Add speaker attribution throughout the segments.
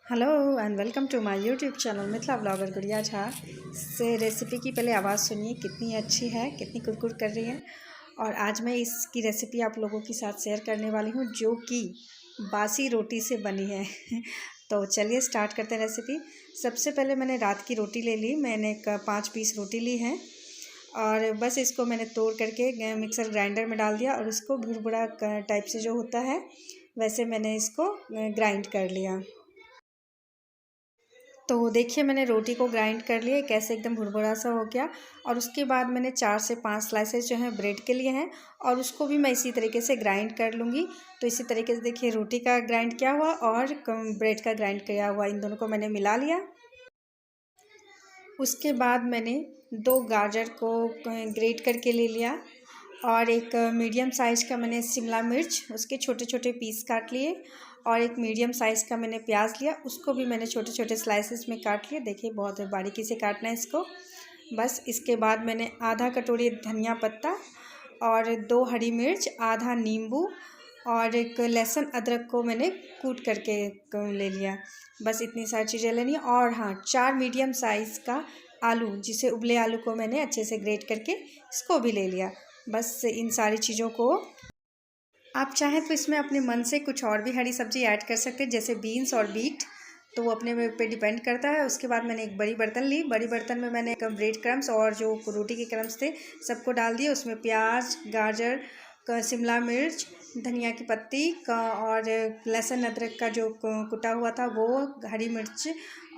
Speaker 1: Hello and welcome to my YouTube channel Mithila blogger Gudiya Jha से recipe की पहले आवाज़ सुनिए कितनी अच्छी है, कितनी कुरकुर कर रही है। और आज मैं इसकी रेसिपी आप लोगों के साथ शेयर करने वाली हूँ जो कि बासी रोटी से बनी है। तो चलिए स्टार्ट करते हैं रेसिपी। सबसे पहले मैंने रात की रोटी ले ली, मैंने 5 पीस रोटी ली है और बस इसको मैंने तोड़ करके मिक्सर ग्राइंडर में डाल दिया और इसको भुरभुरा टाइप से जो होता है वैसे मैंने इसको ग्राइंड कर लिया। तो देखिए मैंने रोटी को ग्राइंड कर लिया, कैसे एकदम भुरभुरा सा हो गया। और उसके बाद मैंने 4 से 5 स्लाइसेस जो हैं ब्रेड के लिए हैं और उसको भी मैं इसी तरीके से ग्राइंड कर लूँगी। तो इसी तरीके से देखिए रोटी का ग्राइंड किया हुआ और ब्रेड का ग्राइंड किया हुआ, इन दोनों को मैंने मिला लिया। उसके बाद मैंने 2 गाजर को ग्रेट करके ले लिया और एक मीडियम साइज़ का मैंने शिमला मिर्च उसके छोटे छोटे पीस काट लिए और एक मीडियम साइज़ का मैंने प्याज लिया, उसको भी मैंने छोटे छोटे स्लाइसेस में काट लिया। देखिए बहुत बारीकी से काटना है इसको। बस इसके बाद मैंने आधा कटोरी धनिया पत्ता और 2 हरी मिर्च, आधा नींबू और एक लहसुन अदरक को मैंने कूट करके ले लिया। बस इतनी सारी चीज़ें लेनी है। और हाँ, 4 मीडियम साइज़ का आलू, जिसे उबले आलू को मैंने अच्छे से ग्रेट करके इसको भी ले लिया। बस इन सारी चीज़ों को आप चाहें तो इसमें अपने मन से कुछ और भी हरी सब्ज़ी ऐड कर सकते हैं, जैसे बीन्स और बीट, तो वो अपने पे डिपेंड करता है। उसके बाद मैंने एक बड़ी बर्तन ली, बड़ी बर्तन में मैंने ब्रेड क्रम्स और जो रोटी के क्रम्स थे सबको डाल दिए। उसमें प्याज, गाजर, शिमला मिर्च, धनिया की पत्ती का और लहसुन अदरक का जो कुटा हुआ था वो, हरी मिर्च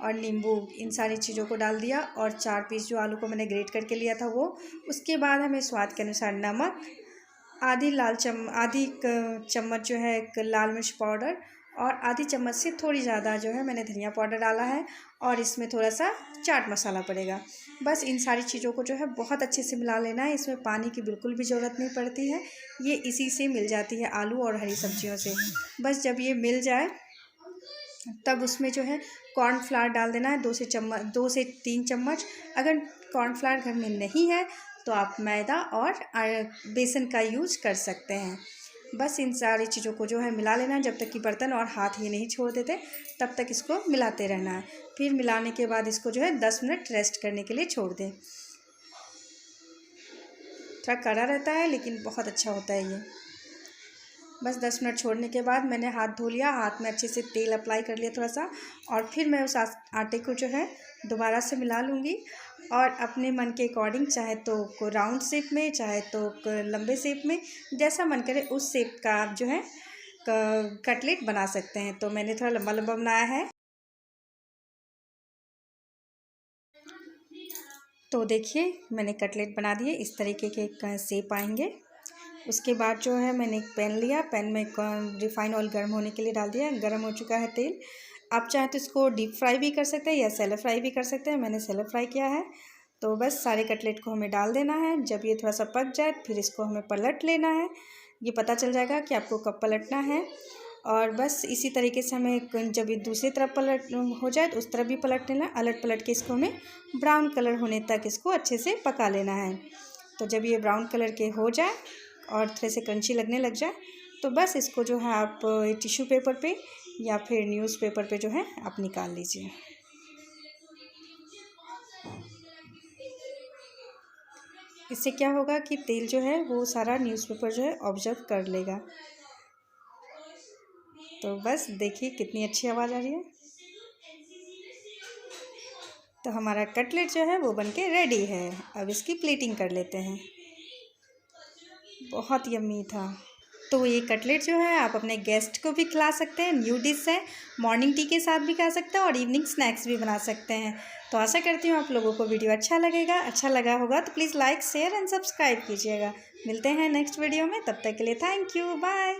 Speaker 1: और नींबू, इन सारी चीज़ों को डाल दिया। और 4 पीस जो आलू को मैंने ग्रेट करके लिया था वो। उसके बाद हमें स्वाद के अनुसार नमक, आधी चम्मच जो है एक लाल मिर्च पाउडर और आधी चम्मच से थोड़ी ज़्यादा जो है मैंने धनिया पाउडर डाला है और इसमें थोड़ा सा चाट मसाला पड़ेगा। बस इन सारी चीज़ों को जो है बहुत अच्छे से मिला लेना है। इसमें पानी की बिल्कुल भी ज़रूरत नहीं पड़ती है, ये इसी से मिल जाती है, आलू और हरी सब्जियों से। बस जब ये मिल जाए तब उसमें जो है कॉर्नफ्लावर डाल देना है, 2 से 3 चम्मच। अगर कॉर्नफ्लावर घर में नहीं है तो आप मैदा और बेसन का यूज कर सकते हैं। बस इन सारी चीज़ों को जो है मिला लेना है, जब तक कि बर्तन और हाथ ही नहीं छोड़ देते तब तक इसको मिलाते रहना है। फिर मिलाने के बाद इसको जो है 10 मिनट रेस्ट करने के लिए छोड़ दें। थोड़ा कड़ा रहता है लेकिन बहुत अच्छा होता है ये। बस 10 मिनट छोड़ने के बाद मैंने हाथ धो लिया, हाथ में अच्छे से तेल अप्लाई कर लिया थोड़ा सा, और फिर मैं उस आटे को जो है दोबारा से मिला लूँगी। और अपने मन के अकॉर्डिंग, चाहे तो राउंड शेप में, चाहे तो लंबे शेप में, जैसा मन करे उस शेप का आप जो है कटलेट बना सकते हैं। तो मैंने थोड़ा लंबा लंबा बनाया है। तो देखिए मैंने कटलेट बना दिए, इस तरीके के शेप आएंगे। उसके बाद जो है मैंने एक पैन लिया, पैन में रिफाइंड ऑयल गर्म होने के लिए डाल दिया। गर्म हो चुका है तेल। आप चाहें तो इसको डीप फ्राई भी कर सकते हैं या सेलो फ्राई भी कर सकते हैं, मैंने सेलो फ्राई किया है। तो बस सारे कटलेट को हमें डाल देना है। जब ये थोड़ा सा पक जाए फिर इसको हमें पलट लेना है। ये पता चल जाएगा कि आपको कब पलटना है। और बस इसी तरीके से हमें जब ये दूसरी तरफ पलट हो जाए तो उस तरफ भी पलट लेना है। अलट पलट के इसको हमें ब्राउन कलर होने तक इसको अच्छे से पका लेना है। तो जब ये ब्राउन कलर के हो जाए और थोड़े से क्रंची लगने लग जाए तो बस इसको जो है आप टिश्यू पेपर पे या फिर न्यूज़पेपर पे जो है आप निकाल लीजिए। इससे क्या होगा कि तेल जो है वो सारा न्यूज़पेपर जो है ऑब्जर्व कर लेगा। तो बस देखिए कितनी अच्छी आवाज़ आ रही है। तो हमारा कटलेट जो है वो बनके रेडी है। अब इसकी प्लेटिंग कर लेते हैं। बहुत यम्मी था। तो ये कटलेट जो है आप अपने गेस्ट को भी खिला सकते हैं, न्यू डिश है, मॉर्निंग टी के साथ भी खा सकते हैं और इवनिंग स्नैक्स भी बना सकते हैं। तो आशा करती हूँ आप लोगों को वीडियो अच्छा लगा होगा तो please like, share and subscribe कीजिएगा। मिलते हैं नेक्स्ट वीडियो में, तब तक के लिए थैंक यू, बाय।